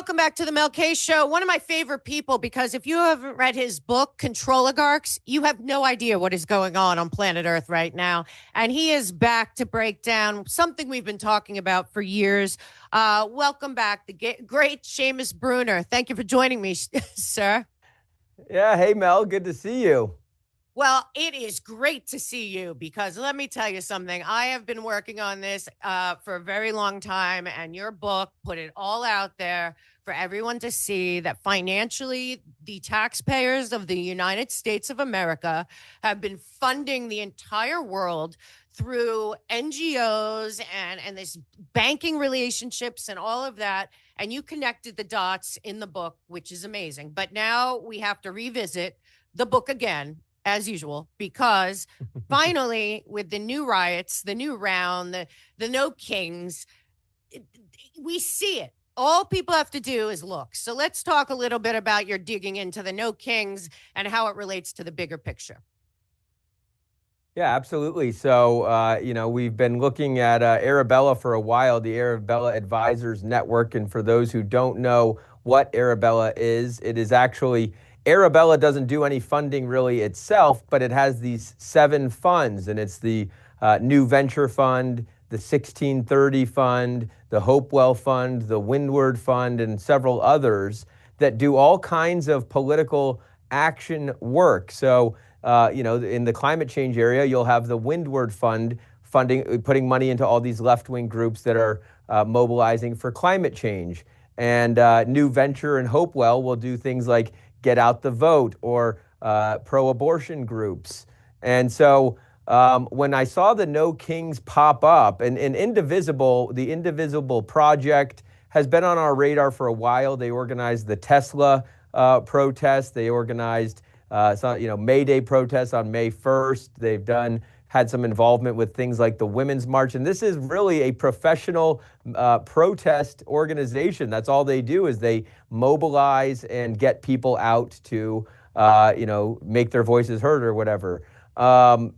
welcome back to the Mel K Show. One of my favorite people, because if you haven't read his book, Controligarchs, you have no idea what is going on planet Earth right now. And he is back to break down something we've been talking about for years. Welcome back, the great Seamus Bruner. Thank you for joining me, sir. Yeah, hey, Mel, good to see you. Well, it is great to see you because let me tell you something. I have been working on this for a very long time, and your book put it all out there for everyone to see that financially, the taxpayers of the United States of America have been funding the entire world through NGOs and this banking relationships and all of that. And you connected the dots in the book, which is amazing. But now we have to revisit the book again, as usual, because finally, with the new riots, the new round, the no kings, we see it. All people have to do is look. So let's talk a little bit about your digging into the no kings and how it relates to the bigger picture. Yeah, absolutely. So, we've been looking at Arabella for a while, the Arabella Advisors network. And for those who don't know what Arabella is, it is actually Arabella doesn't do any funding really itself, but it has these 7 funds, and it's the New Venture Fund, the 1630 Fund, the Hopewell Fund, the Windward Fund, and several others that do all kinds of political action work. So, in the climate change area, you'll have the Windward Fund putting money into all these left-wing groups that are mobilizing for climate change. And New Venture and Hopewell will do things like Get Out the Vote or pro-abortion groups. And so when I saw the No Kings pop up, and the Indivisible Project has been on our radar for a while. They organized the Tesla protest. They organized May Day protests on May 1st. They've had some involvement with things like the Women's March. And this is really a professional protest organization. That's all they do is they mobilize and get people out to, make their voices heard or whatever.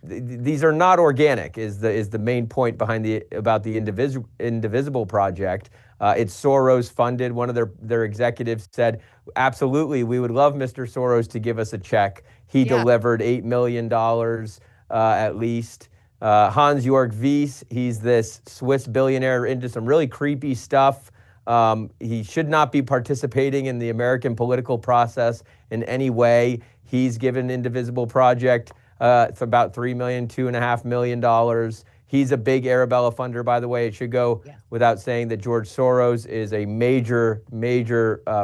These are not organic is the main point about the Indivisible Project. It's Soros funded. One of their executives said, absolutely, we would love Mr. Soros to give us a check. He delivered $8 million at least. Hans-Jörg Wyss, he's this Swiss billionaire into some really creepy stuff. He should not be participating in the American political process in any way. He's given Indivisible Project it's about $2.5 million. He's a big Arabella funder, by the way. It should go without saying that George Soros is a major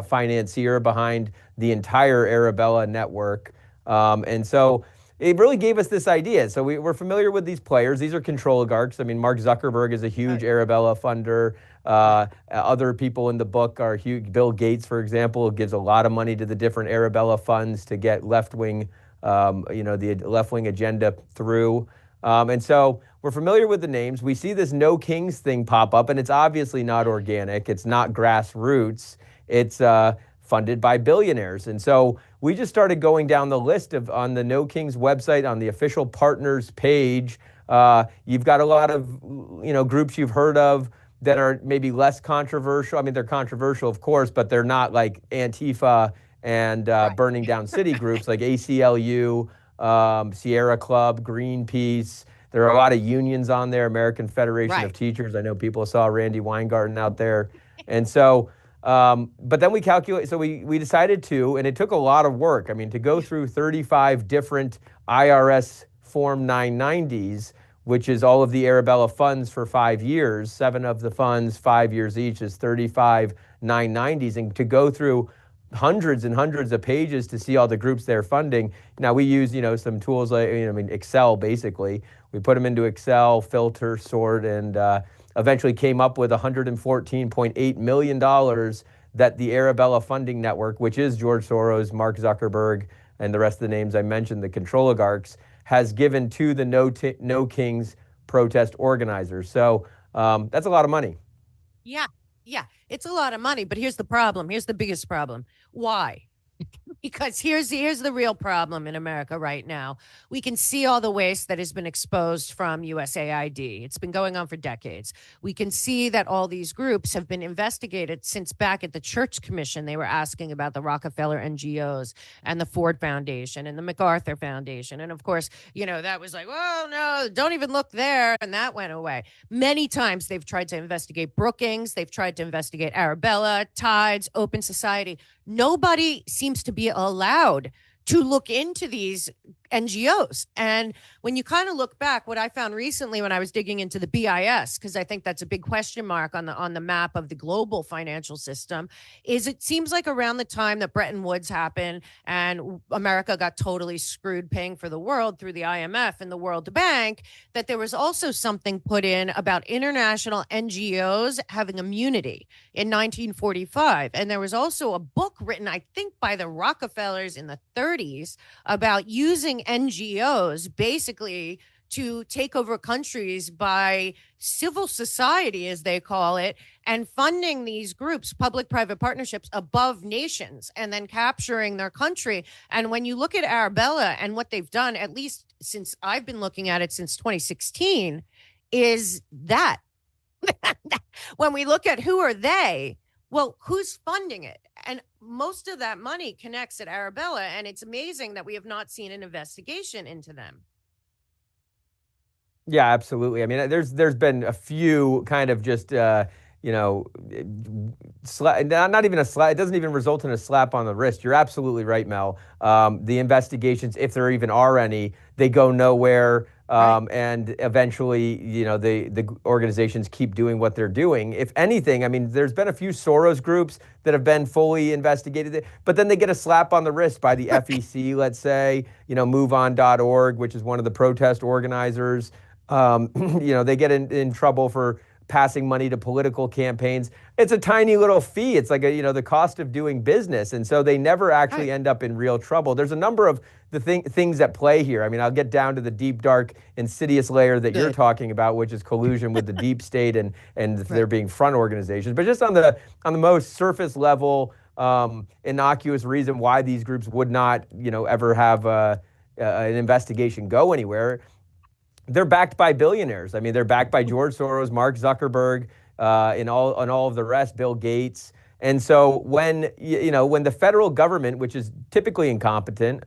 financier behind the entire Arabella network. And so it really gave us this idea. So we're familiar with these players. These are Controligarchs. I mean, Mark Zuckerberg is a huge Arabella funder. Other people in the book are huge. Bill Gates, for example, gives a lot of money to the different Arabella funds to get left-wing, the left-wing agenda through. And so we're familiar with the names. We see this No Kings thing pop up, and it's obviously not organic. It's not grassroots. It's funded by billionaires. And so we just started going down the list on the No Kings website, on the official partners page. You've got a lot of, groups you've heard of that are maybe less controversial. I mean, they're controversial, of course, but they're not like Antifa and burning down city groups like ACLU, Sierra Club, Greenpeace. There are a lot of unions on there, American Federation of Teachers. I know people saw Randy Weingarten out there. And so, but then we calculate, so we decided to, and it took a lot of work. I mean, to go through 35 different IRS Form 990s, which is all of the Arabella funds for 5 years, 7 of the funds, 5 years each is 35 990s, and to go through hundreds and hundreds of pages to see all the groups they're funding. Now we use, some tools like, Excel basically. We put them into Excel, filter, sort, and eventually came up with $114.8 million that the Arabella Funding Network, which is George Soros, Mark Zuckerberg, and the rest of the names I mentioned, the Controligarchs, has given to the No Kings protest organizers. So that's a lot of money. Yeah, it's a lot of money, but here's the problem. Here's the biggest problem. Why? Because here's the real problem in America right now. We can see all the waste that has been exposed from USAID. It's been going on for decades. We can see that all these groups have been investigated since back at the Church Commission. They were asking about the Rockefeller NGOs and the Ford Foundation and the MacArthur Foundation. And of course, that was like, oh no, don't even look there. And that went away. Many times they've tried to investigate Brookings. They've tried to investigate Arabella, Tides, Open Society. Nobody seems to be allowed to look into these NGOs. And when you kind of look back, what I found recently when I was digging into the BIS, because I think that's a big question mark on the map of the global financial system, is it seems like around the time that Bretton Woods happened and America got totally screwed paying for the world through the IMF and the World Bank, that there was also something put in about international NGOs having immunity in 1945. And there was also a book written, I think, by the Rockefellers in the 30s about using NGOs basically to take over countries by civil society, as they call it, and funding these groups, public-private partnerships above nations, and then capturing their country. And when you look at Arabella and what they've done, at least since I've been looking at it since 2016, is that when we look at who are they, well, who's funding it? And most of that money connects at Arabella, and it's amazing that we have not seen an investigation into them. Yeah, absolutely. I mean, there's been a few kind of just not even a slap. It doesn't even result in a slap on the wrist. You're absolutely right, Mel. The investigations, if there even are any, they go nowhere. Right. And eventually, the organizations keep doing what they're doing. If anything, I mean, there's been a few Soros groups that have been fully investigated, but then they get a slap on the wrist by the FEC, let's say, MoveOn.org, which is one of the protest organizers. They get in trouble for passing money to political campaigns. It's a tiny little fee. It's like the cost of doing business. And so they never actually end up in real trouble. There's a number of the things at play here. I mean, I'll get down to the deep, dark, insidious layer that you're talking about, which is collusion with the deep state and there being front organizations. But just on the most surface level, innocuous reason why these groups would not, ever have an investigation go anywhere. They're backed by billionaires. I mean, they're backed by George Soros, Mark Zuckerberg, and all of the rest, Bill Gates. And so when the federal government, which is typically incompetent,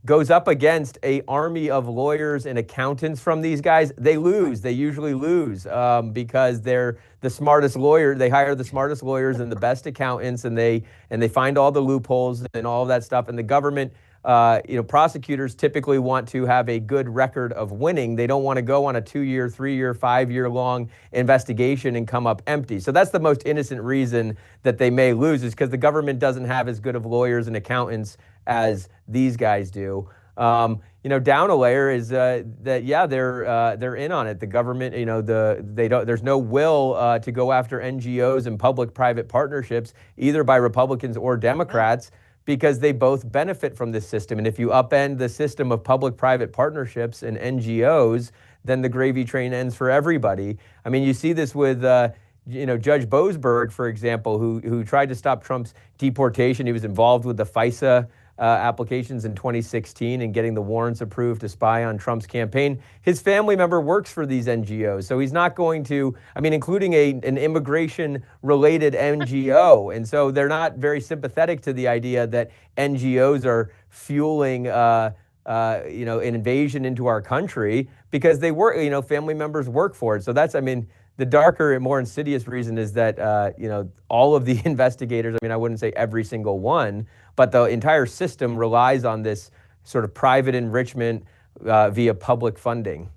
goes up against an army of lawyers and accountants from these guys, they lose. They usually lose because they're the smartest lawyer. They hire the smartest lawyers and the best accountants, and they find all the loopholes and all of that stuff. And the government, prosecutors typically want to have a good record of winning. They don't want to go on a 2-year, 3-year, 5-year long investigation and come up empty. So that's the most innocent reason that they may lose, is because the government doesn't have as good of lawyers and accountants as these guys do. Down a layer is they're in on it. The government, there's no will to go after NGOs and public-private partnerships, either by Republicans or Democrats, because they both benefit from this system. And if you upend the system of public-private partnerships and NGOs, then the gravy train ends for everybody. I mean, you see this with, Judge Boasberg, for example, who tried to stop Trump's deportation. He was involved with the FISA applications in 2016 and getting the warrants approved to spy on Trump's campaign. His family member works for these NGOs, so he's not going to, including an immigration-related NGO. And so they're not very sympathetic to the idea that NGOs are fueling an invasion into our country, because they work, family members work for it. So that's, the darker and more insidious reason is that, all of the investigators, I wouldn't say every single one, but the entire system relies on this sort of private enrichment via public funding.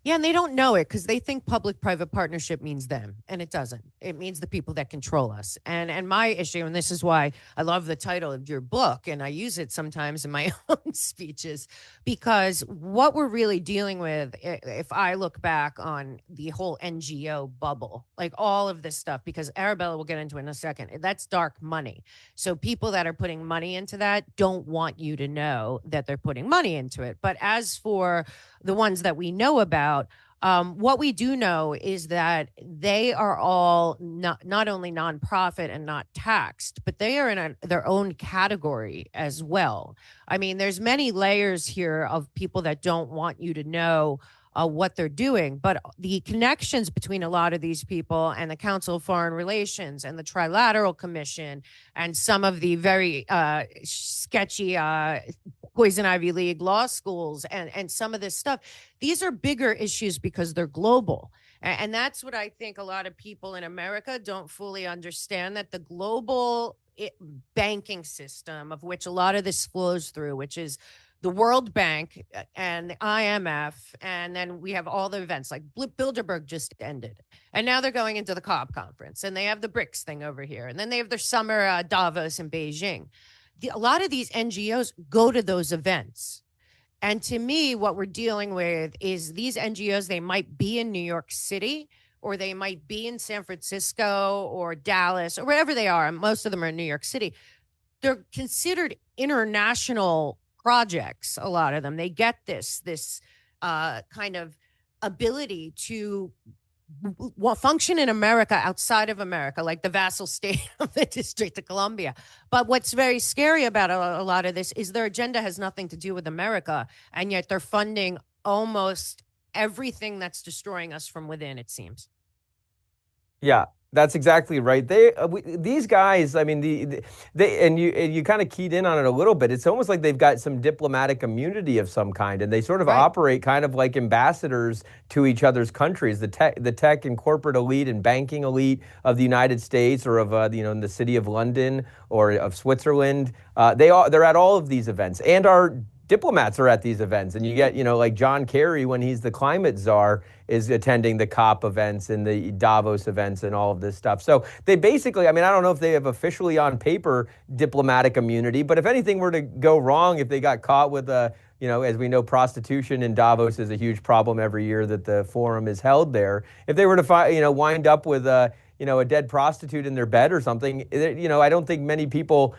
Yeah, and they don't know it because they think public-private partnership means them, and it doesn't. It means the people that control us. And my issue, and this is why I love the title of your book, and I use it sometimes in my own speeches, because what we're really dealing with, if I look back on the whole NGO bubble, like all of this stuff, because Arabella will get into it in a second, that's dark money. So people that are putting money into that don't want you to know that they're putting money into it. But as for the ones that we know about, What we do know is that they are all not only nonprofit and not taxed, but they are in their own category as well. I mean, there's many layers here of people that don't want you to know what they're doing, but the connections between a lot of these people and the Council of Foreign Relations and the Trilateral Commission and some of the very sketchy Poison Ivy League law schools and some of this stuff, these are bigger issues because they're global. And that's what I think a lot of people in America don't fully understand, that the global banking system of which a lot of this flows through, which is the World Bank and the IMF, and then we have all the events like Bilderberg just ended, and now they're going into the COP conference, and they have the BRICS thing over here, and then they have their summer Davos in Beijing. A lot of these NGOs go to those events. And to me, what we're dealing with is these NGOs, they might be in New York City, or they might be in San Francisco or Dallas or wherever they are. And most of them are in New York City. They're considered international projects. A lot of them, they get this kind of ability to function in America outside of America, like the vassal state of the District of Columbia. But what's very scary about a lot of this is their agenda has nothing to do with America, and yet they're funding almost everything that's destroying us from within, it seems. Yeah, that's exactly right. These guys, I mean, you kind of keyed in on it a little bit. It's almost like they've got some diplomatic immunity of some kind, and they sort of operate kind of like ambassadors to each other's countries. The tech and corporate elite and banking elite of the United States, or of in the city of London or of Switzerland, they're at all of these events, and our diplomats are at these events. And you get, like John Kerry, when he's the climate czar, is attending the COP events and the Davos events and all of this stuff. So they basically, I mean, I don't know if they have officially on paper diplomatic immunity, but if anything were to go wrong, if they got caught with as we know, prostitution in Davos is a huge problem every year that the forum is held there. If they were to wind up with a dead prostitute in their bed or something, I don't think many people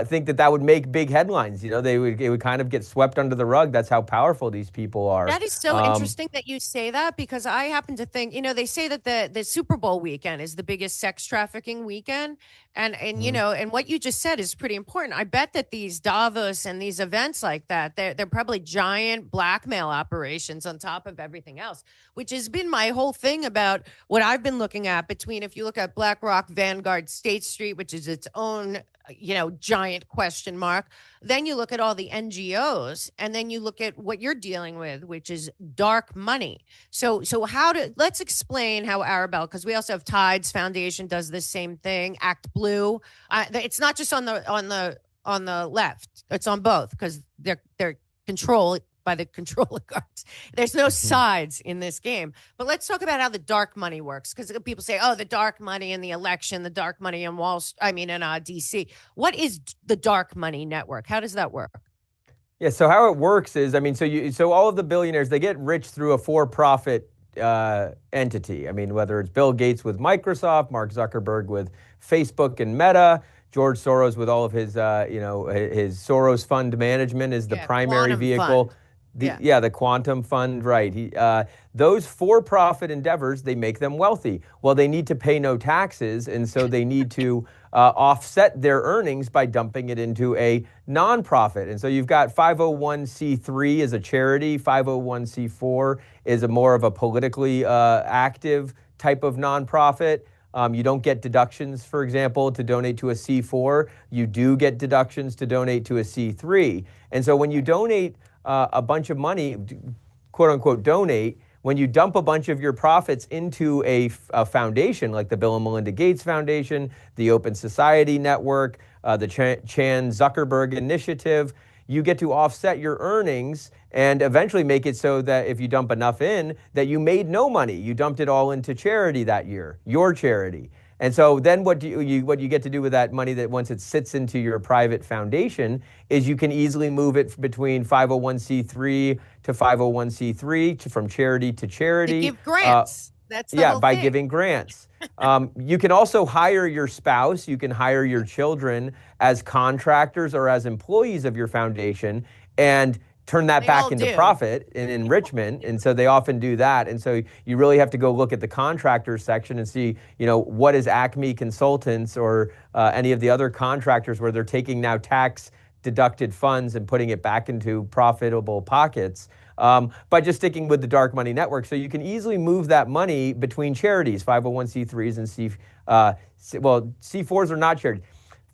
think that would make big headlines. It would kind of get swept under the rug. That's how powerful these people are. That is so interesting that you say that, because I happen to think, they say that the Super Bowl weekend is the biggest sex trafficking weekend. And and what you just said is pretty important. I bet that these Davos and these events like that, they're probably giant blackmail operations on top of everything else, which has been my whole thing about what I've been looking at between, if you look at BlackRock, Vanguard, State Street, which is its own giant question mark. Then you look at all the NGOs, and then you look at what you're dealing with, which is dark money. So let's explain how Arabella, because we also have Tides Foundation does this same thing, Act Blue. It's not just on the left; it's on both, because they're controlled by the Controligarchs. There's no sides in this game. But let's talk about how the dark money works, because people say, oh, the dark money in the election, the dark money in in DC. What is the dark money network? How does that work? Yeah, so how it works is, so all of the billionaires, they get rich through a for-profit entity. I mean, whether it's Bill Gates with Microsoft, Mark Zuckerberg with Facebook and Meta, George Soros with all of his, his Soros Fund Management is the primary vehicle. Fund. The quantum fund, right. Those for-profit endeavors, they make them wealthy. Well, they need to pay no taxes, and so they need to offset their earnings by dumping it into a nonprofit. And so you've got 501c3 as a charity, 501c4 is a more of a politically active type of nonprofit. You don't get deductions, for example, to donate to a C4. You do get deductions to donate to a C3. And so when you donate a bunch of money, quote unquote, donate, when you dump a bunch of your profits into a foundation like the Bill and Melinda Gates Foundation, the Open Society Network, the Chan Zuckerberg Initiative, you get to offset your earnings and eventually make it so that if you dump enough in, that you made no money. You dumped it all into charity that year, your charity. And so then what you get to do with that money, that once it sits into your private foundation, is you can easily move it between 501c3 to 501c3 from charity to charity. To give grants. That's the whole by thing. giving grants. You can also hire your spouse, you can hire your children as contractors or as employees of your foundation, and turn that They back all into do. profit and enrichment. And so they often do that. And so you really have to go look at the contractors section and see, what is Acme Consultants or any of the other contractors where they're taking now tax deducted funds and putting it back into profitable pockets by just sticking with the dark money network. So you can easily move that money between charities, 501c3s and C4s are not charities.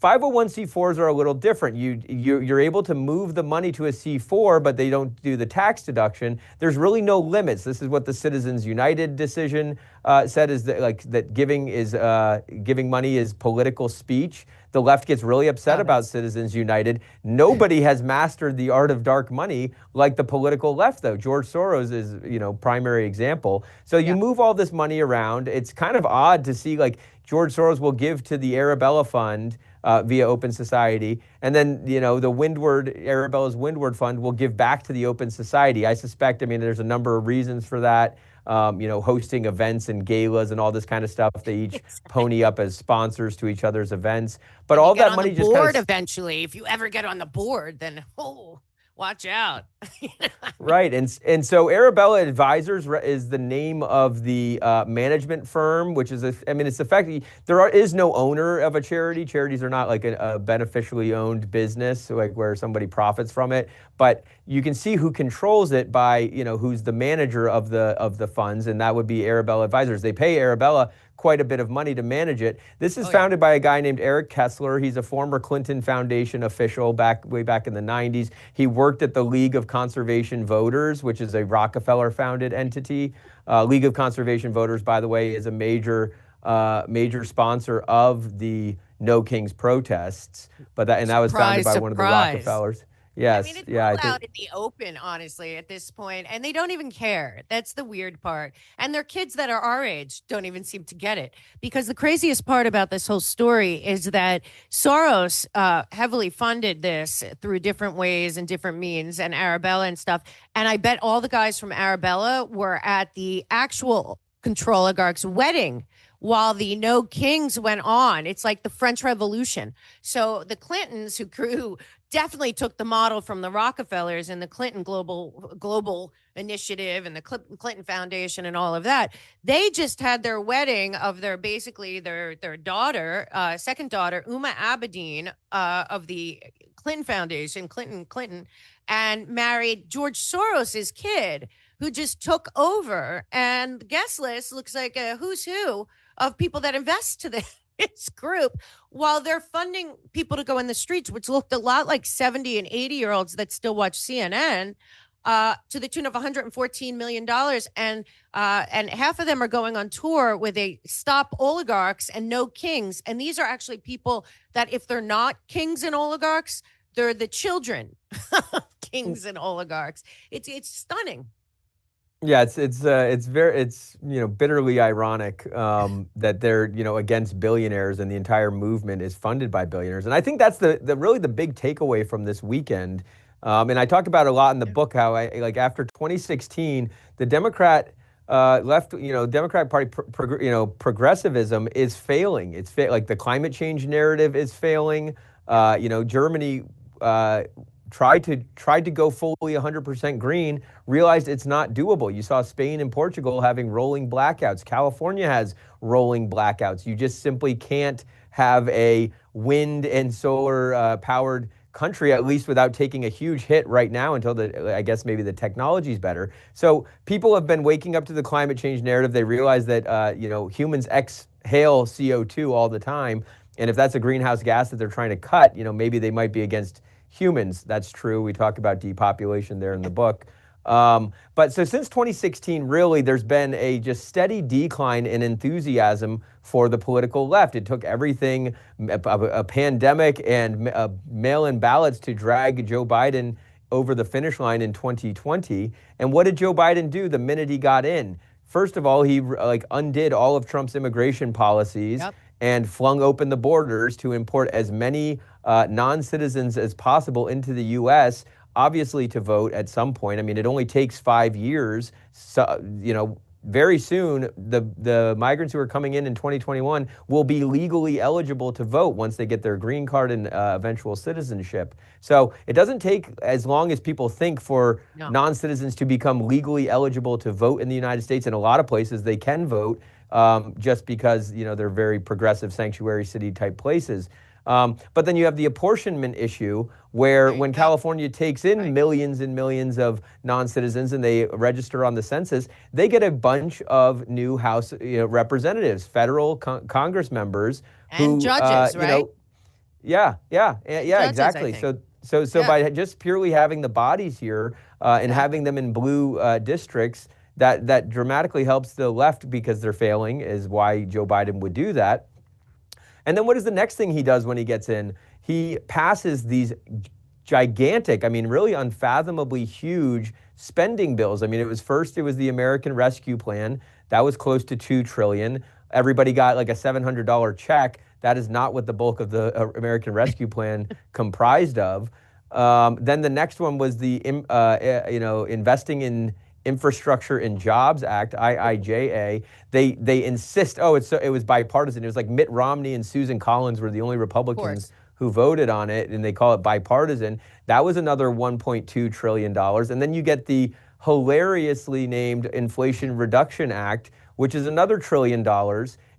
501c4s are a little different. You're able to move the money to a C4, but they don't do the tax deduction. There's really no limits. This is what the Citizens United decision said, is that giving money is political speech. The left gets really upset about Citizens United. Nobody has mastered the art of dark money like the political left, though. George Soros is, primary example. So you move all this money around. It's kind of odd to see, George Soros will give to the Arabella Fund via Open Society, and then Arabella's Windward Fund will give back to the Open Society. I suspect, there's a number of reasons for that. Hosting events and galas and all this kind of stuff. They each pony up as sponsors to each other's events, but all that money just board eventually. If you ever get on the board, then watch out. Right. And so Arabella Advisors is the name of the management firm, which is, it's effectively, is no owner of a charity. Charities are not like a beneficially owned business, like where somebody profits from it. But you can see who controls it by, who's the manager of the funds, and that would be Arabella Advisors. They pay Arabella quite a bit of money to manage it. This is founded by a guy named Eric Kessler. He's a former Clinton Foundation official way back in the 90s. He worked at the League of Conservation Voters, which is a Rockefeller-founded entity. League of Conservation Voters, by the way, is a major sponsor of the No Kings protests. That was founded by one of the Rockefellers. Yes. It's all out in the open, honestly, at this point, and they don't even care. That's the weird part. And their kids that are our age don't even seem to get it, because the craziest part about this whole story is that Soros heavily funded this through different ways and different means, and Arabella and stuff. And I bet all the guys from Arabella were at the actual Controligarchs wedding while the No Kings went on. It's like the French Revolution. So the Clintons, who definitely took the model from the Rockefellers and the Clinton global initiative and the Clinton Foundation and all of that, they just had their wedding of their daughter, second daughter, Uma Abedin, of the Clinton Foundation, Clinton, and married George Soros's kid, who just took over. And the guest list looks like a who's who of people that invest to this group, while they're funding people to go in the streets, which looked a lot like 70 and 80-year-olds that still watch CNN, to the tune of $114 million. And half of them are going on tour with a Stop Oligarchs and No Kings. And these are actually people that, if they're not kings and oligarchs, they're the children of kings and oligarchs. It's stunning. Yeah, it's bitterly ironic that they're against billionaires, and the entire movement is funded by billionaires. And I think that's the really the big takeaway from this weekend. And I talk about it a lot in the book how after 2016, the Democrat Democratic Party progressivism is failing. It's like the climate change narrative is failing. Germany tried to go fully 100% green, realized it's not doable. You saw Spain and Portugal having rolling blackouts. California has rolling blackouts. You just simply can't have a wind and solar powered country, at least without taking a huge hit right now until I guess maybe the technology is better. So people have been waking up to the climate change narrative. They realize that humans exhale CO2 all the time, and if that's a greenhouse gas that they're trying to cut, maybe they might be against humans. That's true. We talk about depopulation there in the book. But so since 2016, really, there's been a just steady decline in enthusiasm for the political left. It took everything, a pandemic and mail-in ballots to drag Joe Biden over the finish line in 2020. And what did Joe Biden do the minute he got in? First of all, he undid all of Trump's immigration policies. Yep. And flung open the borders to import as many non-citizens as possible into the U.S., obviously to vote at some point. I mean, it only takes 5 years, very soon, the migrants who are coming in 2021 will be legally eligible to vote once they get their green card and eventual citizenship. So it doesn't take as long as people think for non-citizens to become legally eligible to vote in the United States. In a lot of places, they can vote just because they're very progressive sanctuary city type places. But then you have the apportionment issue where when California takes in millions and millions of non-citizens and they register on the census, they get a bunch of new House representatives, federal Congress members and judges, right? Yeah, exactly. So by just purely having the bodies here and having them in blue districts, that dramatically helps the left because they're failing, is why Joe Biden would do that. And then what is the next thing he does when he gets in? He passes these gigantic, really unfathomably huge spending bills. It was the American Rescue Plan. That was close to $2 trillion. Everybody got like a $700 check. That is not what the bulk of the American Rescue Plan comprised of. Then the next one was the Investing in Infrastructure and Jobs Act, IIJA. They insist, it was bipartisan. It was like Mitt Romney and Susan Collins were the only Republicans who voted on it, and they call it bipartisan. That was another $1.2 trillion. And then you get the hilariously named Inflation Reduction Act, which is another $1 trillion.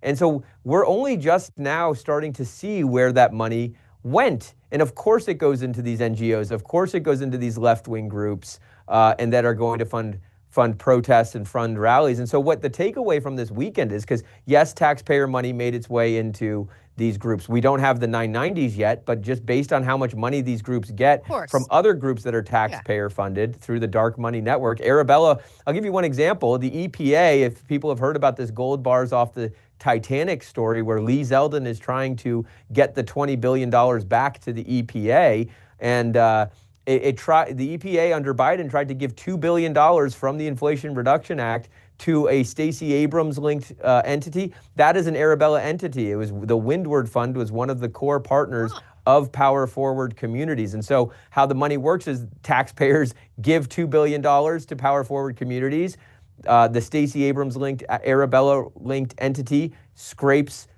And so we're only just now starting to see where that money went. And of course it goes into these NGOs. Of course it goes into these left-wing groups and that are going to fund protests and fund rallies. And so what the takeaway from this weekend is, because yes, taxpayer money made its way into these groups. We don't have the 990s yet, but just based on how much money these groups get from other groups that are taxpayer funded through the dark money network. Arabella, I'll give you one example. The EPA, if people have heard about this gold bars off the Titanic story where Lee Zeldin is trying to get the $20 billion back to the EPA, and the EPA under Biden tried to give $2 billion from the Inflation Reduction Act to a Stacey Abrams-linked entity. That is an Arabella entity. It was the Windward Fund was one of the core partners of Power Forward Communities. And so how the money works is taxpayers give $2 billion to Power Forward Communities. The Stacey Abrams-linked, Arabella-linked entity scrapes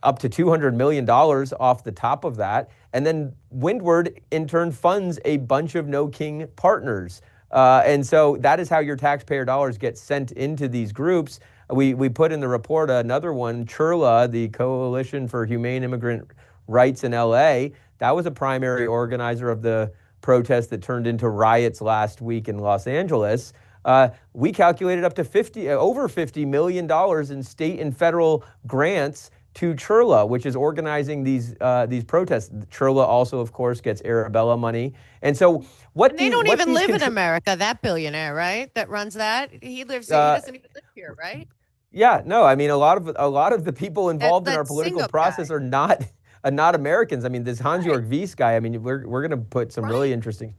up to $200 million off the top of that. And then Windward, in turn, funds a bunch of No King partners. And so that is how your taxpayer dollars get sent into these groups. We put in the report another one, CHIRLA, the Coalition for Humane Immigrant Rights in LA. That was a primary organizer of the protest that turned into riots last week in Los Angeles. We calculated up to over $50 million in state and federal grants to CHIRLA, which is organizing these protests. CHIRLA also, of course, gets Arabella money. And so they don't even live in America, that billionaire, right? That runs that. He doesn't even live here, right? Yeah, no, a lot of the people involved in our political process are not Americans. This Hans-Jörg Wyss guy, we're going to put some really interesting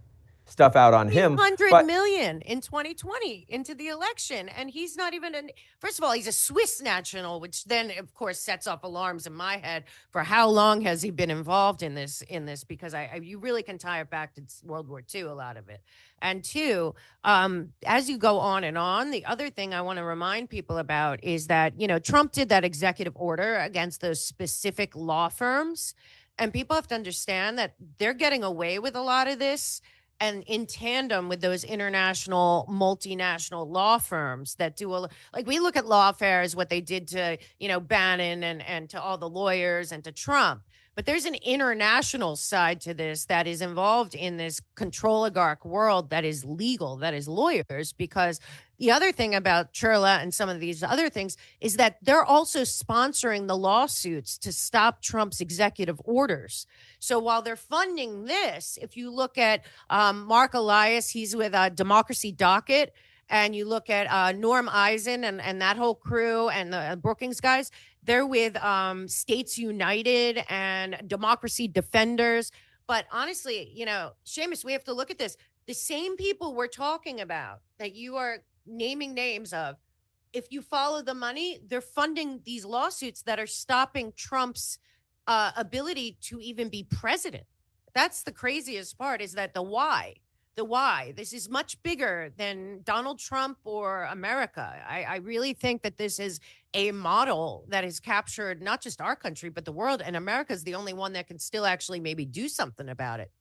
stuff out on him. $100 million in 2020 into the election. And he's not even first of all, he's a Swiss national, which then of course sets off alarms in my head for how long has he been involved in this, because you really can tie it back to World War II, a lot of it. And two, as you go on and on, the other thing I want to remind people about is that, Trump did that executive order against those specific law firms. And people have to understand that they're getting away with a lot of this, and in tandem with those international, multinational law firms that do we look at lawfare as what they did to, Bannon and to all the lawyers and to Trump. But there's an international side to this that is involved in this controligarch world that is legal, that is lawyers, because the other thing about CHIRLA and some of these other things is that they're also sponsoring the lawsuits to stop Trump's executive orders. So while they're funding this, if you look at Mark Elias, he's with Democracy Docket, and you look at Norm Eisen and that whole crew and the Brookings guys, they're with States United and Democracy Defenders. But honestly, Seamus, we have to look at this. The same people we're talking about that you are naming names of, if you follow the money, they're funding these lawsuits that are stopping Trump's ability to even be president. That's the craziest part, is that the why. the why. This is much bigger than Donald Trump or America. I really think that this is a model that has captured not just our country, but the world. And America is the only one that can still actually maybe do something about it.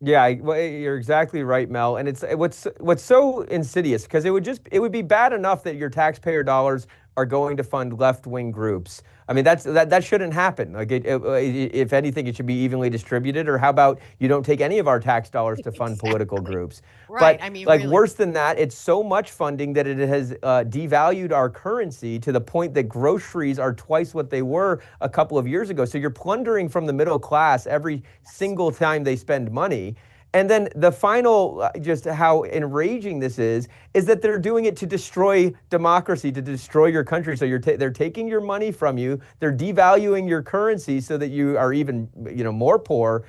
Yeah, well, you're exactly right, Mel. And it's what's so insidious because it would be bad enough that your taxpayer dollars are going to fund left-wing groups. I mean, that shouldn't happen. Like, if anything, it should be evenly distributed. Or how about you don't take any of our tax dollars to fund political Exactly. groups? Right. But I mean, like really. worse than that, it's so much funding that it has devalued our currency to the point that groceries are twice what they were a couple of years ago. So you're plundering from the middle class every single time they spend money. And then the final, just how enraging this is that they're doing it to destroy democracy, to destroy your country. So they're taking your money from you, they're devaluing your currency so that you are even, more poor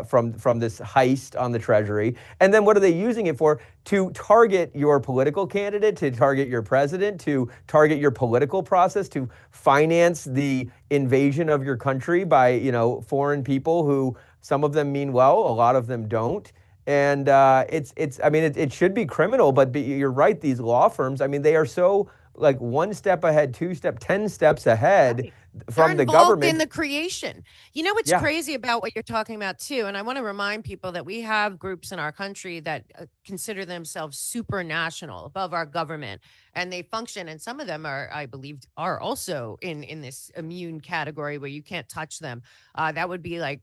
from this heist on the Treasury. And then what are they using it for? To target your political candidate, to target your president, to target your political process, to finance the invasion of your country by, foreign people who some of them mean well, a lot of them don't. And it should be criminal, but you're right. These law firms, I mean, they are so like one step ahead, 10 steps ahead Right. They're from the involved in government. the creation. You know what's Yeah. crazy about what you're talking about too? And I want to remind people that we have groups in our country that consider themselves supranational, above our government, and they function. And some of them are, I believe, are also in this immune category where you can't touch them. That would be like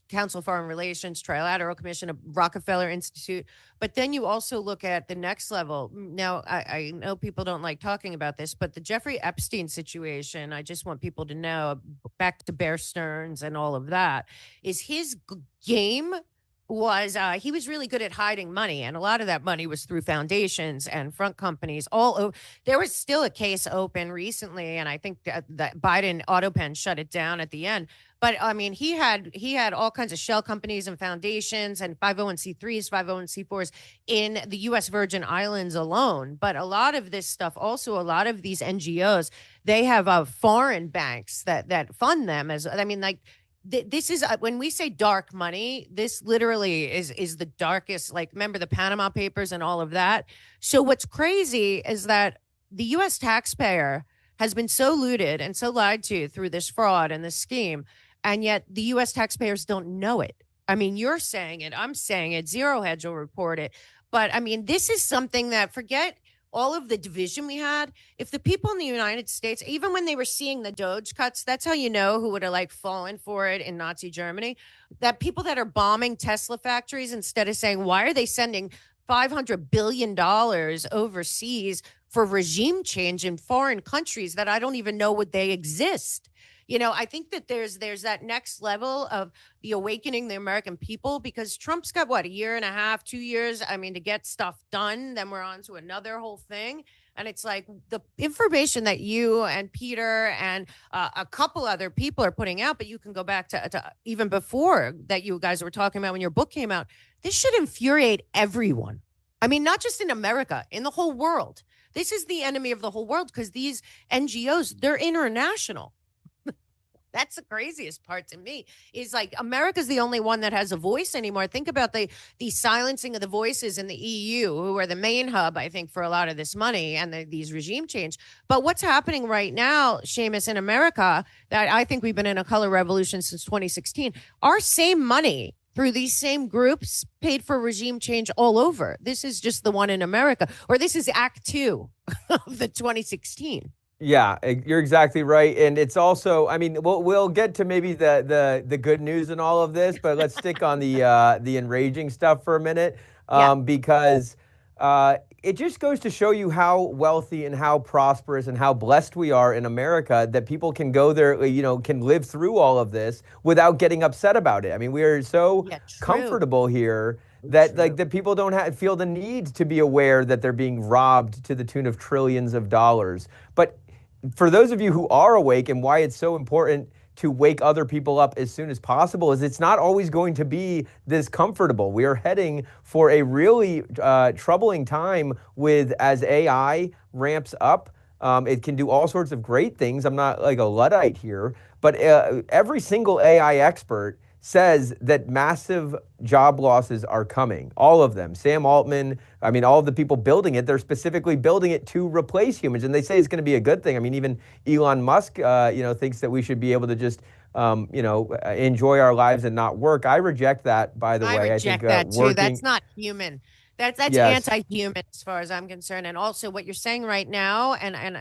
Council of Foreign Relations, Trilateral Commission, of Rockefeller Institute. But then you also look at the next level. Now, I know people don't like talking about this, but the Jeffrey Epstein situation, I just want people to know, back to Bear Stearns and all of that, is his game was he was really good at hiding money, and a lot of that money was through foundations and front companies. There was still a case open recently, and I think that Biden AutoPen shut it down at the end. But I mean, he had all kinds of shell companies and foundations and 501c3s, 501c4s in the U.S. Virgin Islands alone. But a lot of this stuff, also a lot of these NGOs, they have foreign banks that fund them. As I mean, like this is when we say dark money, this literally is the darkest. Like, remember the Panama Papers and all of that. So what's crazy is that the U.S. taxpayer has been so looted and so lied to through this fraud and this scheme, and yet the U.S. taxpayers don't know it. I mean, you're saying it, I'm saying it, Zero Hedge will report it, but I mean, this is something that, forget all of the division we had. If the people in the United States, even when they were seeing the Doge cuts, that's how you know who would have like fallen for it in Nazi Germany. That people that are bombing Tesla factories, instead of saying, why are they sending $500 billion overseas for regime change in foreign countries that I don't even know would they exist? I think that there's that next level of the awakening the American people, because Trump's got what, a year and a half, 2 years, I mean, to get stuff done. Then we're on to another whole thing. And it's like the information that you and Peter and a couple other people are putting out, but you can go back to even before that you guys were talking about when your book came out. This should infuriate everyone. I mean, not just in America, in the whole world. This is the enemy of the whole world, because these NGOs, they're international. That's the craziest part to me, is like America's the only one that has a voice anymore. Think about the silencing of the voices in the EU, who are the main hub, I think, for a lot of this money and these regime change. But what's happening right now, Seamus, in America, that I think we've been in a color revolution since 2016, our same money through these same groups paid for regime change all over. This is just the one in America, or this is Act 2 of the 2016. Yeah, you're exactly right. And it's also, I mean, we'll get to maybe the good news in all of this, but let's stick on the enraging stuff for a minute, because it just goes to show you how wealthy and how prosperous and how blessed we are in America, that people can go there, can live through all of this without getting upset about it. I mean, we are so comfortable here that that people don't feel the need to be aware that they're being robbed to the tune of trillions of dollars. But for those of you who are awake, and why it's so important to wake other people up as soon as possible, is it's not always going to be this comfortable. We are heading for a really troubling time as AI ramps up. It can do all sorts of great things. I'm not like a Luddite here, but every single AI expert says that massive job losses are coming. All of them. Sam Altman, I mean, all of the people building it, they're specifically building it to replace humans. And they say it's going to be a good thing. I mean, even Elon Musk, thinks that we should be able to just, enjoy our lives and not work. I reject that, by the way. I I think reject that too. working. That's not human. That's Yes. anti-human as far as I'm concerned. And also what you're saying right now, and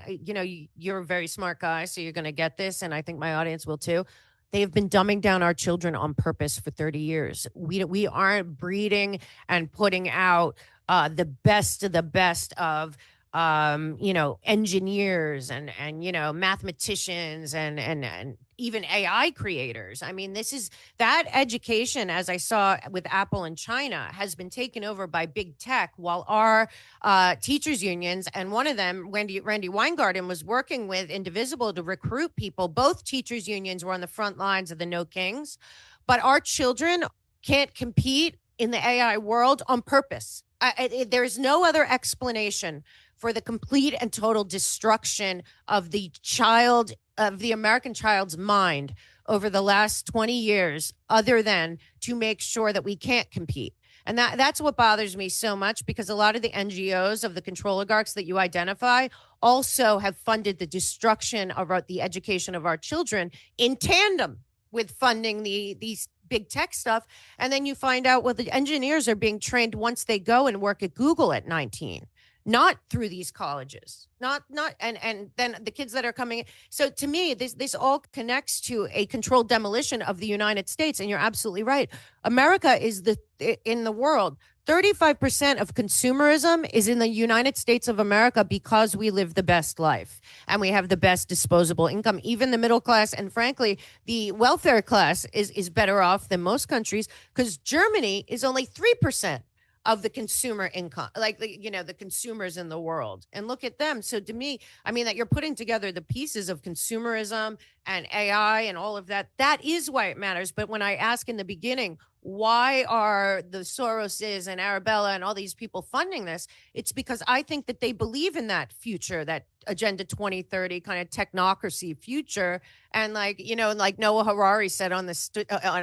you're a very smart guy, so you're going to get this, and I think my audience will too. They have been dumbing down our children on purpose for 30 years. We aren't breeding and putting out the best of the best of engineers and mathematicians and even AI creators. I mean, this is that education, as I saw with Apple in China, has been taken over by big tech, while our teachers unions, and one of them, Randy Weingarten, was working with Indivisible to recruit people. Both teachers unions were on the front lines of the No Kings, but our children can't compete in the AI world on purpose. There's no other explanation for the complete and total destruction of the American child's mind over the last 20 years, other than to make sure that we can't compete. And that's what bothers me so much, because a lot of the NGOs of the Controligarchs that you identify also have funded the destruction of the education of our children in tandem with funding these big tech stuff. And then you find out, well, the engineers are being trained once they go and work at Google at 19. Not through these colleges, and then the kids that are coming. So to me, this all connects to a controlled demolition of the United States. And you're absolutely right. America is in the world. 35% of consumerism is in the United States of America, because we live the best life and we have the best disposable income. Even the middle class, and frankly, the welfare class is better off than most countries, because Germany is only 3% of the consumer income, the consumers in the world. And look at them. So to me, I mean, that you're putting together the pieces of consumerism and AI and all of that, that is why it matters. But when I ask in the beginning, why are the Soroses and Arabella and all these people funding this? It's because I think that they believe in that future, that Agenda 2030 kind of technocracy future. And like Noah Harari said on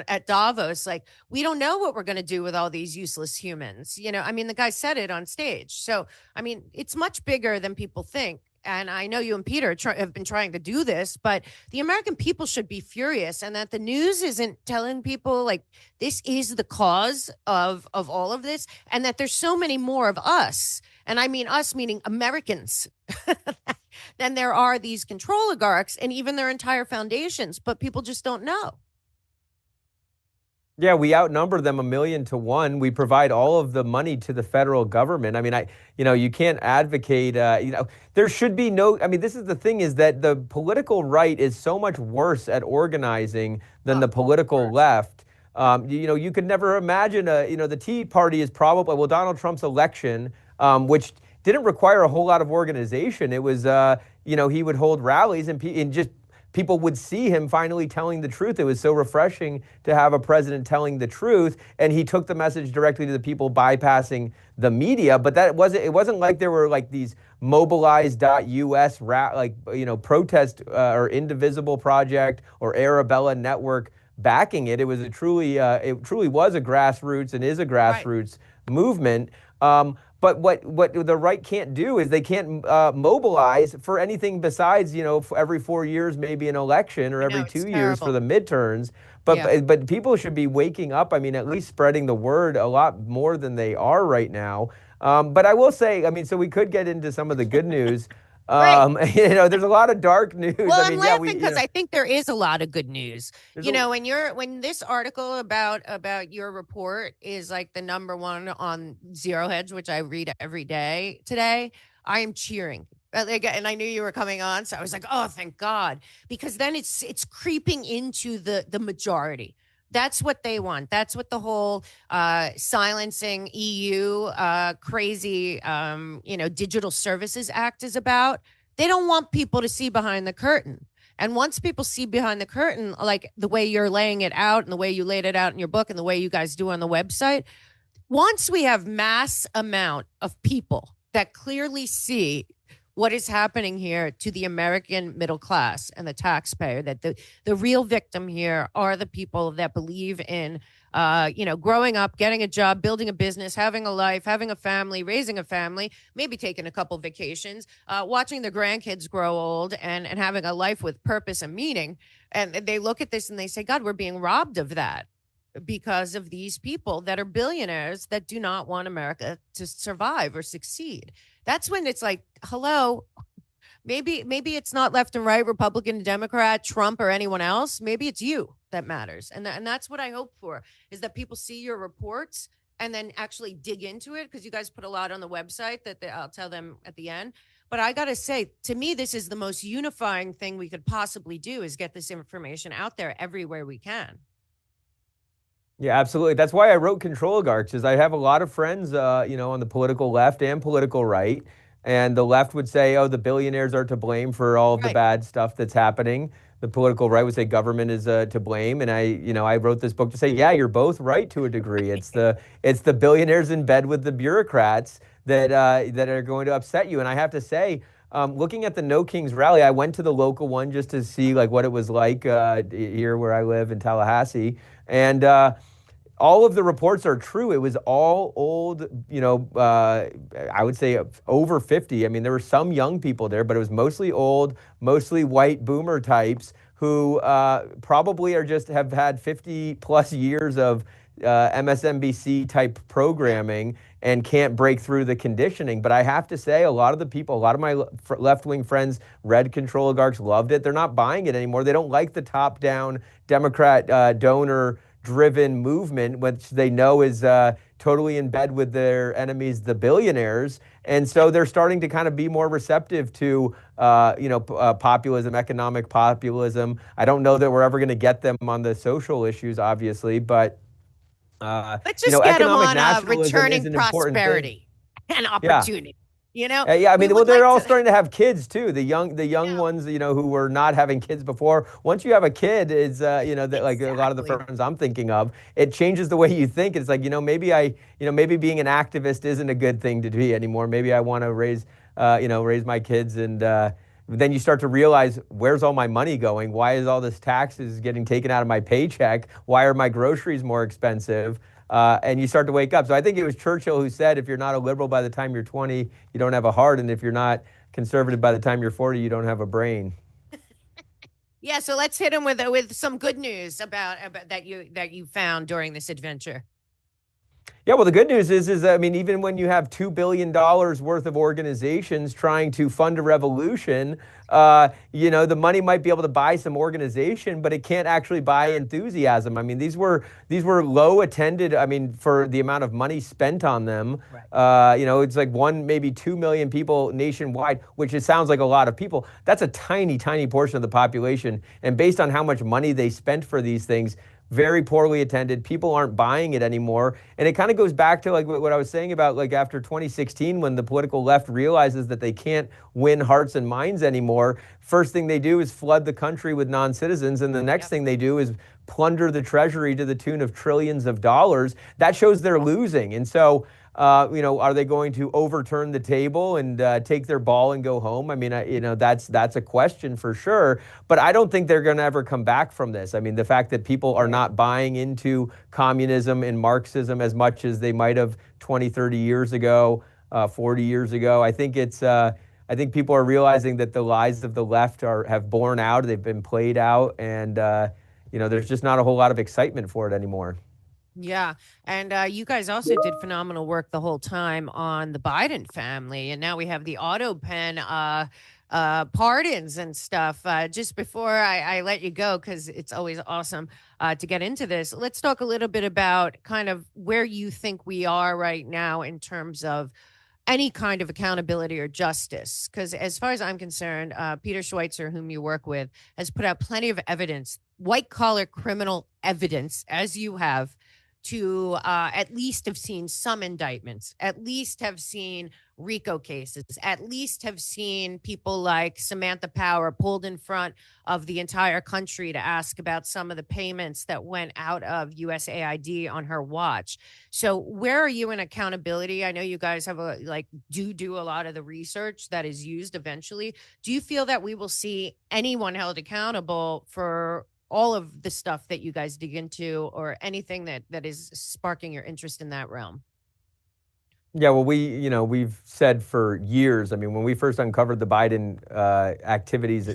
at Davos, we don't know what we're going to do with all these useless humans. I mean, the guy said it on stage. So, I mean, it's much bigger than people think. And I know you and Peter have been trying to do this, but the American people should be furious, and that the news isn't telling people this is the cause of all of this, and that there's so many more of us. And I mean us, meaning Americans, than there are these Controligarchs and even their entire foundations, but people just don't know. Yeah, we outnumber them 1,000,000 to 1. We provide all of the money to the federal government. I mean, you can't advocate, there should be this is the thing, is that the political right is so much worse at organizing than the political left. You could never imagine, the Tea Party is probably, Donald Trump's election, which didn't require a whole lot of organization. It was, he would hold rallies and just people would see him finally telling the truth. It was so refreshing to have a president telling the truth, and he took the message directly to the people, bypassing the media. But it wasn't like there were these mobilize.us protest or Indivisible Project or Arabella Network backing it. It was it truly was a grassroots and is a grassroots movement. But what the right can't do is they can't mobilize for anything besides, every 4 years, maybe an election, or every 2 years for the midterms. But people should be waking up. I mean, at least spreading the word a lot more than they are right now. But I will say, so we could get into some of the good news. There's a lot of dark news. Well, I'm laughing because I think there is a lot of good news. When this article about your report is the number one on Zero Hedge, which I read every day today, I am cheering. And I knew you were coming on, so I was like, oh, thank God, because then it's creeping into the majority. That's what they want. That's what the whole silencing EU crazy, Digital Services Act is about. They don't want people to see behind the curtain. And once people see behind the curtain, like the way you're laying it out and the way you laid it out in your book and the way you guys do on the website, once we have mass amount of people that clearly see what is happening here to the American middle class and the taxpayer, that the real victim here are the people that believe in growing up, getting a job, building a business, having a life, having a family, raising a family, maybe taking a couple vacations, watching their grandkids grow old and having a life with purpose and meaning. And they look at this and they say, God, we're being robbed of that because of these people that are billionaires that do not want America to survive or succeed. That's when it's like, hello, maybe it's not left and right, Republican, Democrat, Trump, or anyone else. Maybe it's you that matters. And that's what I hope for, is that people see your reports and then actually dig into it, because you guys put a lot on the website that I'll tell them at the end. But I got to say, to me, this is the most unifying thing we could possibly do, is get this information out there everywhere we can. Yeah, absolutely. That's why I wrote Controligarchs, is I have a lot of friends, on the political left and political right. And the left would say, oh, the billionaires are to blame for all of the bad stuff that's happening. The political right would say government is to blame. And I wrote this book to say, yeah, you're both right to a degree. It's the billionaires in bed with the bureaucrats that are going to upset you. And I have to say, looking at the No Kings rally, I went to the local one just to see like what it was like here where I live in Tallahassee. And all of the reports are true. It was all old, I would say over 50. I mean, there were some young people there, but it was mostly old, mostly white boomer types who probably have had 50 plus years of MSNBC type programming and can't break through the conditioning. But I have to say, a lot of my left-wing friends read Controligarchs, loved it. They're not buying it anymore. They don't like the top-down Democrat donor driven movement, which they know is totally in bed with their enemies, the billionaires. And so they're starting to kind of be more receptive to, populism, economic populism. I don't know that we're ever going to get them on the social issues, obviously, but let's just get them on returning prosperity and opportunity. Yeah. I mean, well, they're all starting to have kids too. The young ones, who were not having kids before. Once you have a kid, it's like a lot of the friends I'm thinking of, it changes the way you think. It's like, maybe being an activist isn't a good thing to be anymore. Maybe I want to raise my kids, and then you start to realize, where's all my money going? Why is all this taxes getting taken out of my paycheck? Why are my groceries more expensive? And you start to wake up. So I think it was Churchill who said, if you're not a liberal by the time you're 20, you don't have a heart. And if you're not conservative by the time you're 40, you don't have a brain. Yeah. So let's hit him with some good news about that you found during this adventure. Yeah, well, the good news is even when you have $2 billion worth of organizations trying to fund a revolution, the money might be able to buy some organization, but it can't actually buy enthusiasm. I mean, these were low attended, for the amount of money spent on them. Right. It's like maybe 2 million people nationwide, which it sounds like a lot of people. That's a tiny, tiny portion of the population. And based on how much money they spent for these things, very poorly attended. People aren't buying it anymore. And it kind of goes back to like what I was saying about like after 2016, when the political left realizes that they can't win hearts and minds anymore, first thing they do is flood the country with non-citizens. And the next thing they do is plunder the treasury to the tune of trillions of dollars. That shows they're losing. And so, are they going to overturn the table and take their ball and go home? I mean, that's a question for sure. But I don't think they're going to ever come back from this. I mean, the fact that people are not buying into communism and Marxism as much as they might have 20, 30 years ago, 40 years ago, I think people are realizing that the lies of the left have borne out. They've been played out, and there's just not a whole lot of excitement for it anymore. Yeah. And you guys also did phenomenal work the whole time on the Biden family. And now we have the auto pen pardons and stuff. Just before I let you go, because it's always awesome to get into this, let's talk a little bit about kind of where you think we are right now in terms of any kind of accountability or justice. Because as far as I'm concerned, Peter Schweizer, whom you work with, has put out plenty of evidence, white collar criminal evidence, as you have, to at least have seen some indictments, at least have seen RICO cases, at least have seen people like Samantha Power pulled in front of the entire country to ask about some of the payments that went out of USAID on her watch. So where are you in accountability? I know you guys have do a lot of the research that is used eventually. Do you feel that we will see anyone held accountable for all of the stuff that you guys dig into, or anything that is sparking your interest in that realm? Yeah, well, we've said for years, I mean, when we first uncovered the Biden activities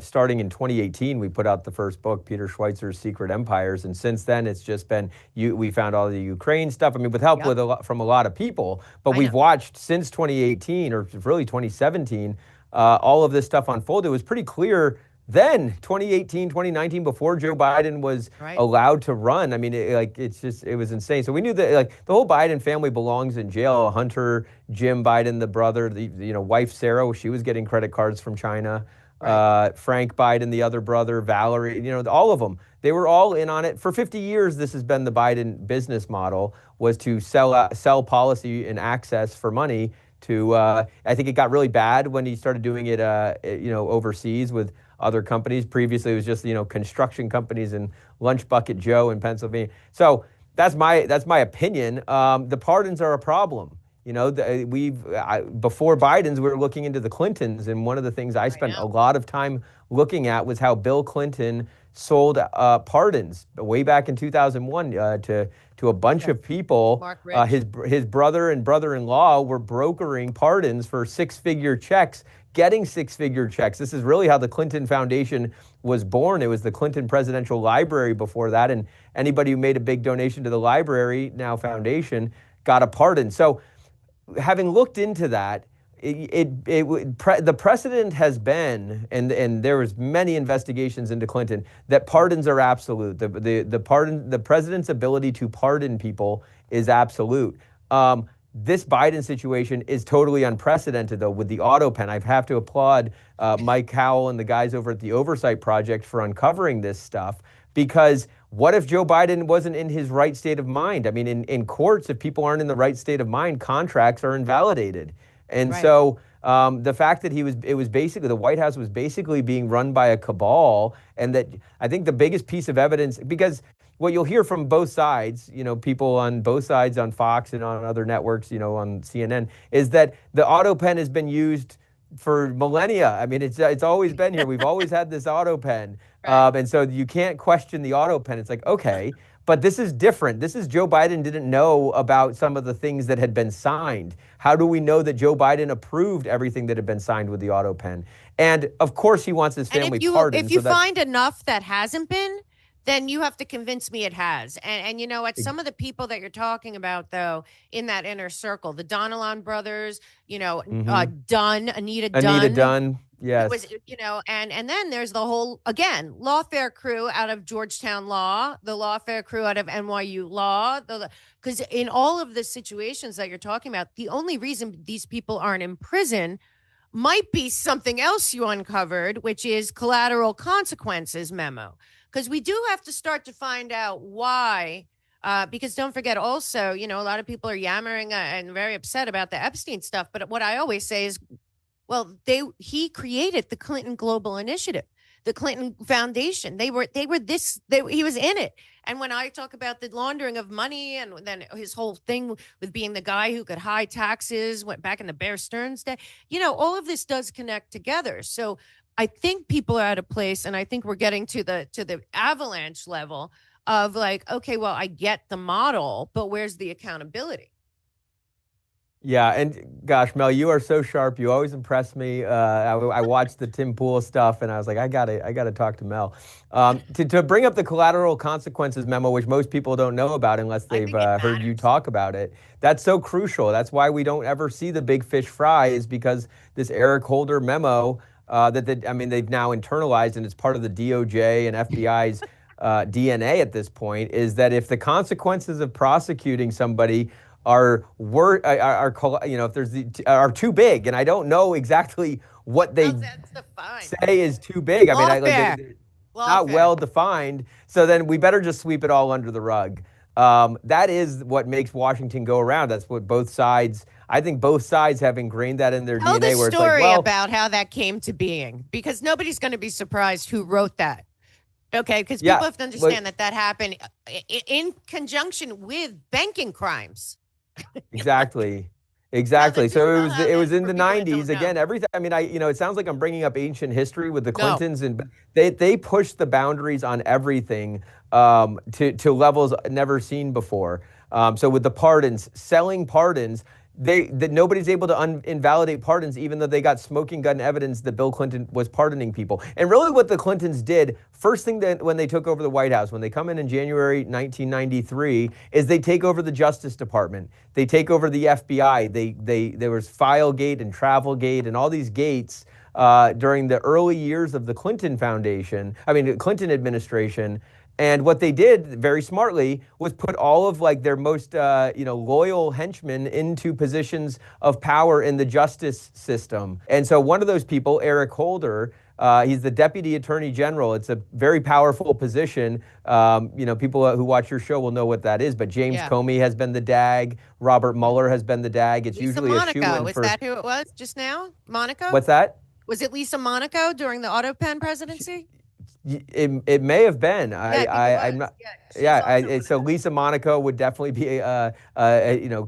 starting in 2018, we put out the first book, Peter Schweizer's Secret Empires. And since then, it's just been, we found all the Ukraine stuff, I mean, with help from a lot of people. But we've watched since 2018, or really 2017, all of this stuff unfold. It was pretty clear then, 2018, 2019, before Joe Biden was allowed to run. I mean, it was insane. So we knew that the whole Biden family belongs in jail. Hunter, Jim Biden, the brother, wife Sarah, she was getting credit cards from China. Frank Biden, the other brother, Valerie, all of them. They were all in on it. For 50 years, this has been the Biden business model, was to sell policy and access for money to, I think it got really bad when he started doing it, overseas with other companies. Previously, it was just, construction companies and Lunch Bucket Joe in Pennsylvania. So that's my opinion. The pardons are a problem. Before Biden's, we were looking into the Clintons, and one of the things I spent a lot of time looking at was how Bill Clinton sold pardons way back in 2001 to a bunch of people. His brother and brother-in-law were brokering pardons for six-figure checks, getting six-figure checks. This is really how the Clinton Foundation was born. It was the Clinton Presidential Library before that, and anybody who made a big donation to the library, now foundation, got a pardon. So having looked into that, the precedent has been, and there was many investigations into Clinton, that pardons are absolute. The president's ability to pardon people is absolute. This Biden situation is totally unprecedented, though, with the auto pen. I have to applaud Mike Howell and the guys over at the Oversight Project for uncovering this stuff, because what if Joe Biden wasn't in his right state of mind? I mean, in courts, if people aren't in the right state of mind, contracts are invalidated. And so the fact that the White House was basically being run by a cabal, and that I think the biggest piece of evidence, because what you'll hear from both sides, people on both sides on Fox and on other networks, on CNN, is that the auto pen has been used for millennia. I mean, it's always been here. We've always had this auto pen. And so you can't question the auto pen. It's like, okay, but this is different. This is Joe Biden didn't know about some of the things that had been signed. How do we know that Joe Biden approved everything that had been signed with the auto pen? And of course he wants his family pardoned. If you find enough that hasn't been, then you have to convince me it has. And you know what? Some of the people that you're talking about, though, in that inner circle, the Donilon brothers, Dunn, Anita Dunn. Yes. Was, and then there's the whole, again, lawfare crew out of Georgetown Law, the lawfare crew out of NYU Law, because in all of the situations that you're talking about, the only reason these people aren't in prison might be something else you uncovered, which is collateral consequences memo. Because we do have to start to find out why, because don't forget also, a lot of people are yammering and very upset about the Epstein stuff. But what I always say is, well, he created the Clinton Global Initiative, the Clinton Foundation. He was in it. And when I talk about the laundering of money, and then his whole thing with being the guy who could hide taxes, went back in the Bear Stearns day, all of this does connect together. So I think people are at a place, and I think we're getting to the avalanche level of like, okay, well, I get the model, but where's the accountability? Yeah, and gosh, Mel, you are so sharp. You always impress me. I watched the Tim Pool stuff, and I was like, I gotta talk to Mel. To bring up the collateral consequences memo, which most people don't know about unless they've heard you talk about it. That's so crucial. That's why we don't ever see the big fish fry, is because this Eric Holder memo they've now internalized, and it's part of the DOJ and FBI's DNA at this point, is that if the consequences of prosecuting somebody are too big, and I don't know exactly what they say is too big. I mean, not well defined. So then we better just sweep it all under the rug. That is what makes Washington go around. That's what both sides, I think both sides have ingrained that in their Tell DNA, the where it's like, story well, about how that came to being, because nobody's going to be surprised who wrote that. Okay, because yeah, people have to understand that happened in conjunction with banking crimes. exactly. Just So it tell was how it that was in for the people that don't 90s know. again. Everything. I mean, it sounds like I'm bringing up ancient history with the No, Clintons, and they pushed the boundaries on everything to levels never seen before. So with the pardons, selling pardons, that nobody's able to invalidate pardons, even though they got smoking gun evidence that Bill Clinton was pardoning people. And really, what the Clintons did first thing that when they took over the White House, when they come in January 1993, is they take over the Justice Department. They take over the FBI. There was Filegate and Travelgate and all these gates during the early years of the Clinton Clinton administration. And what they did very smartly was put all of like their most loyal henchmen into positions of power in the justice system. And so one of those people, Eric Holder, he's the Deputy Attorney General. It's a very powerful position. People who watch your show will know what that is. But James Comey has been the DAG. Robert Mueller has been the DAG. It's Lisa usually a Monaco. shoe-in Was for. that who it was just now? Monaco? What's that? Was it Lisa Monaco during the Autopen presidency? It may have been. I'm not. So Lisa Monaco would definitely be a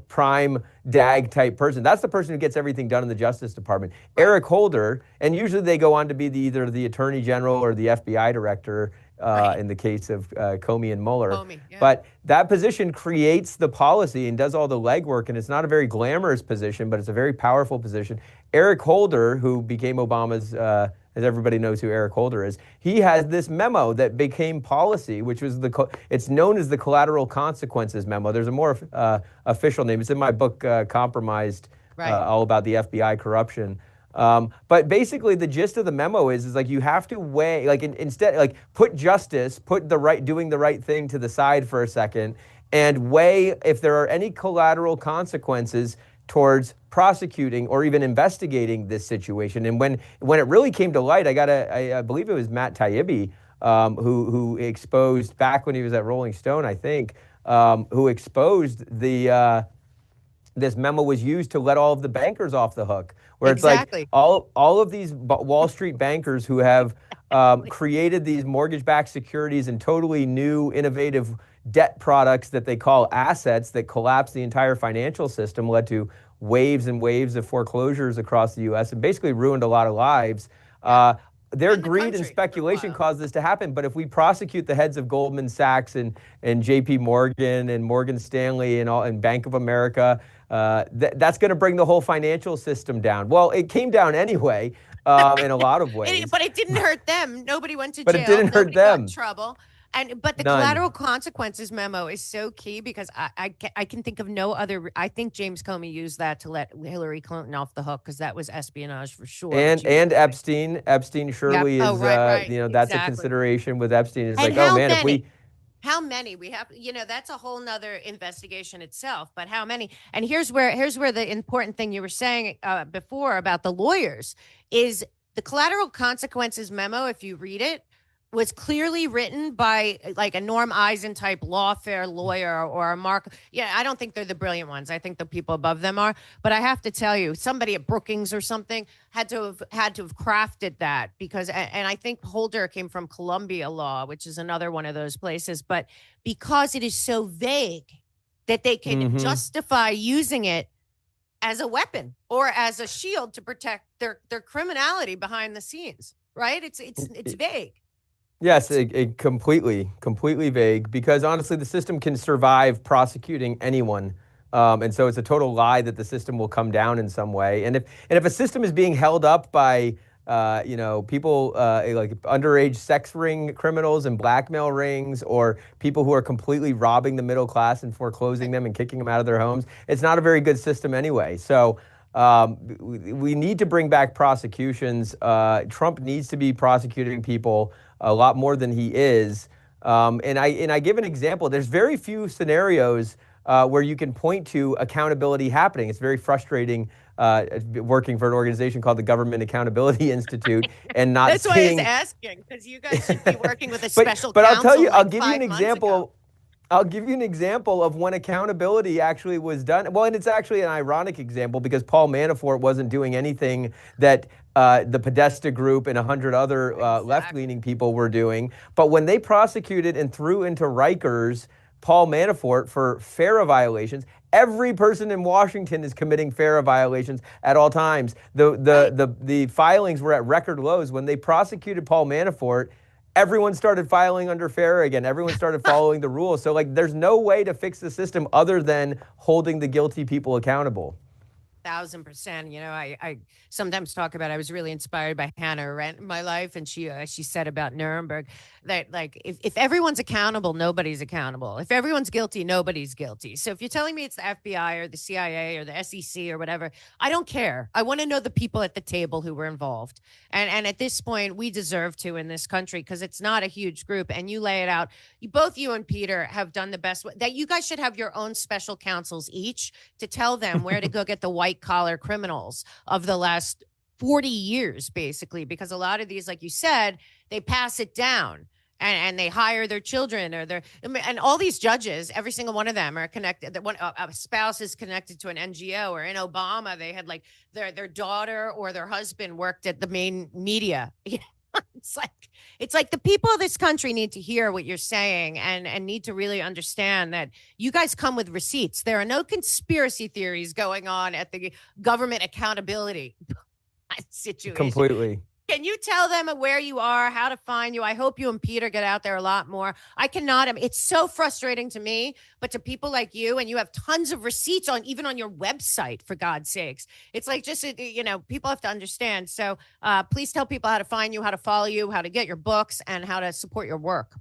prime DAG type person. That's the person who gets everything done in the Justice Department. Right. Eric Holder, and usually they go on to be either the Attorney General or the FBI Director. In the case of Comey and Mueller. But that position creates the policy and does all the legwork, and it's not a very glamorous position, but it's a very powerful position. Eric Holder, who became Obama's, as everybody knows who Eric Holder is, he has this memo that became policy, which was it's known as the Collateral Consequences Memo. There's a more official name. It's in my book, Compromised, all about the FBI corruption. But basically the gist of the memo is like you have to weigh, like instead, like put justice, doing the right thing to the side for a second, and weigh if there are any collateral consequences towards prosecuting or even investigating this situation. And when it really came to light, I believe it was Matt Taibbi who exposed, back when he was at Rolling Stone, I think, who exposed this memo was used to let all of the bankers off the hook. Where it's like all of these Wall Street bankers who have created these mortgage-backed securities and totally new, innovative debt products that they call assets that collapse the entire financial system, led to waves and waves of foreclosures across the U.S. and basically ruined a lot of lives. Their greed and speculation caused this to happen. But if we prosecute the heads of Goldman Sachs and J.P. Morgan and Morgan Stanley and Bank of America, that's going to bring the whole financial system down. Well, it came down anyway in a lot of ways. But it didn't hurt them. Nobody went to jail. But it didn't hurt them. Got in trouble. But the collateral consequences memo is so key because I can think of no other. I think James Comey used that to let Hillary Clinton off the hook because that was espionage for sure. And Epstein surely is that's a consideration with Epstein. It's like, oh man, how many we have, that's a whole nother investigation itself, but how many? And here's where the important thing you were saying before about the lawyers is the collateral consequences memo. If you read it, was clearly written by like a Norm Eisen type lawfare lawyer or a Mark. Yeah, I don't think they're the brilliant ones. I think the people above them are. But I have to tell you, somebody at Brookings or something had to have crafted that because, and I think Holder came from Columbia Law, which is another one of those places. But because it is so vague that they can justify using it as a weapon or as a shield to protect their criminality behind the scenes, right? It's vague. Yes, it completely vague because honestly, the system can survive prosecuting anyone. And so it's a total lie that the system will come down in some way. And if a system is being held up by, people like underage sex ring criminals and blackmail rings or people who are completely robbing the middle class and foreclosing them and kicking them out of their homes, it's not a very good system anyway. So we need to bring back prosecutions. Trump needs to be prosecuting people a lot more than he is. And I give an example. There's very few scenarios where you can point to accountability happening. It's very frustrating working for an organization called the Government Accountability Institute and not That's why I was asking, because you guys should be working with a special but counsel. I'll give you an example. I'll give you an example of when accountability actually was done. Well, and it's actually an ironic example because Paul Manafort wasn't doing anything that the Podesta Group and 100 other left-leaning people were doing. But when they prosecuted and threw into Rikers Paul Manafort for FARA violations, every person in Washington is committing FARA violations at all times. The filings were at record lows. When they prosecuted Paul Manafort, everyone started filing under FARA again. Everyone started following the rules. So, like, there's no way to fix the system other than holding the guilty people accountable. 1,000%. You know, I sometimes talk about, I was really inspired by Hannah Arendt in my life. And she said about Nuremberg that, like, if everyone's accountable, nobody's accountable. If everyone's guilty, nobody's guilty. So if you're telling me it's the FBI or the CIA or the SEC or whatever, I don't care. I want to know the people at the table who were involved. And at this point, we deserve to in this country because it's not a huge group. And you lay it out. Both you and Peter have done the best. That you guys should have your own special counsels each to tell them where to go get the white collar criminals of the last 40 years, basically, because a lot of these, like you said, they pass it down and they hire their children or and all these judges, every single one of them are connected. A spouse is connected to an NGO, or in Obama, they had like their daughter or their husband worked at the main media. It's like the people of this country need to hear what you're saying and need to really understand that you guys come with receipts. There are no conspiracy theories going on at the government accountability situation. Completely. Can you tell them where you are, how to find you? I hope you and Peter get out there a lot more. I cannot. I mean, it's so frustrating to me, but to people like you, and you have tons of receipts even on your website, for God's sakes. It's like, just, you know, people have to understand. So please tell people how to find you, how to follow you, how to get your books, and how to support your work.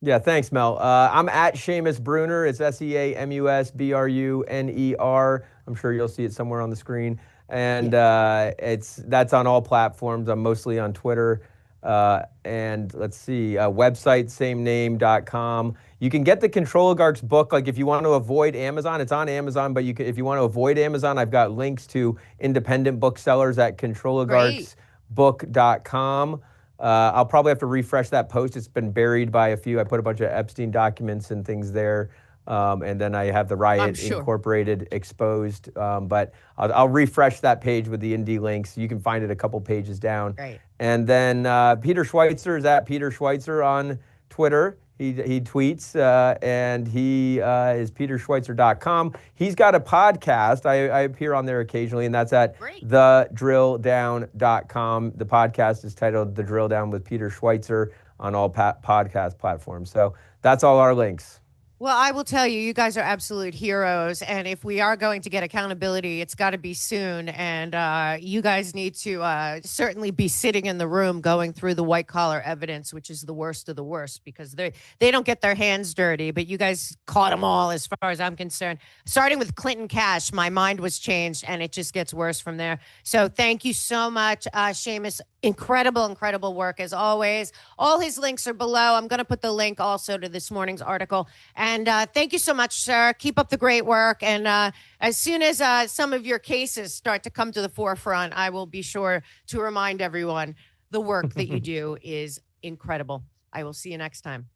Yeah, thanks, Mel. I'm at Seamus Bruner. It's SeamusBruner. I'm sure you'll see it somewhere on the screen. And that's on all platforms. I'm mostly on Twitter. And let's see, website, samename.com. You can get the Controligarchs book. Like, if you want to avoid Amazon, it's on Amazon. But if you want to avoid Amazon, I've got links to independent booksellers at Controligarchsbook.com. I'll probably have to refresh that post. It's been buried by a few. I put a bunch of Epstein documents and things there. And then I have the Riot Incorporated exposed. But I'll refresh that page with the indie links. You can find it a couple pages down. Right. And then Peter Schweizer is at Peter Schweizer on Twitter. He tweets, and he is peterschweizer.com. He's got a podcast. I appear on there occasionally, and that's at thedrilldown.com. The podcast is titled The Drilldown with Peter Schweizer on all podcast platforms. So that's all our links. Well, I will tell you, you guys are absolute heroes. And if we are going to get accountability, it's got to be soon. And you guys need to certainly be sitting in the room going through the white collar evidence, which is the worst of the worst, because they don't get their hands dirty. But you guys caught them all, as far as I'm concerned. Starting with Clinton Cash, my mind was changed, and it just gets worse from there. So thank you so much, Seamus. Incredible work, as always. All his links are below. I'm going to put the link also to this morning's article. And thank you so much, sir. Keep up the great work. And as soon as some of your cases start to come to the forefront, I will be sure to remind everyone the work that you do is incredible. I will see you next time.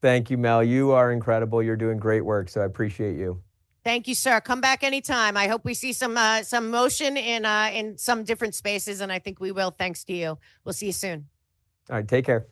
Thank you, Mel. You are incredible. You're doing great work, so I appreciate you. Thank you, sir. Come back anytime. I hope we see some motion in some different spaces, and I think we will, thanks to you. We'll see you soon. All right, take care.